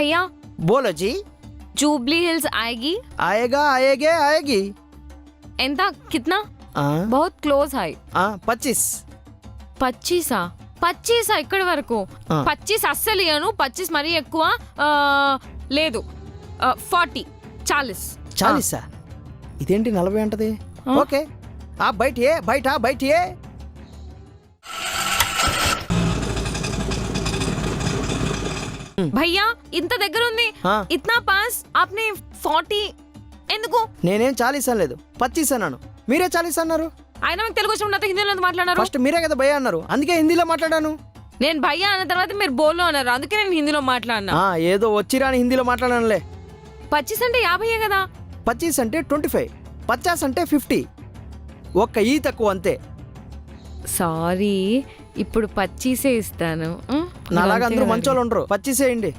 भैया बोलो जी। Jubilee hills आएगी? आएगा आएगी। एंता कितना? हाँ बहुत क्लोज है. 25. 25 ఇక్కడి వరకు. ఆ. 25 అస్సలు ఇయ్యను. 25 మరీ ఎక్కువ. లేదు 40 40. 40. ఇదేంటి 40 అంటది? ఓకే బయట భయ్యా ఇంత దగ్గర ఉంది. ఇట్నా పాస్ ఆప్నే 40 ఎందుకు? నేనేం 40 అనలేదు, 25 అన్నాను. మీరే 40 అన్నారు. ఆయన మీకు తెలుగు వచ్చి ఉన్నంత హిందీలో ఎందుకు మాట్లాడారు? ఫస్ట్ మీరే కదా భయ్యా అన్నారు, అందుకే హిందీలో మాట్లాడాను. నేను భయ్యా అన్న తర్వాత మీరు బోలో అన్నారు, అందుకే నేను హిందీలో మాట్లాడినా. ఏదో వచ్చిరాని హిందీలో మాట్లాడానులే. 25 అంటే 50 కదా. 25 అంటే 25, 50 అంటే 50. ఒక్క ఈ తక్కువ అంతే. సారీ, ఇప్పుడు 25 ఇస్తాను. నాలాగా అందరూ మంచోళ్ళు ఉండరు. 25 వేయండి.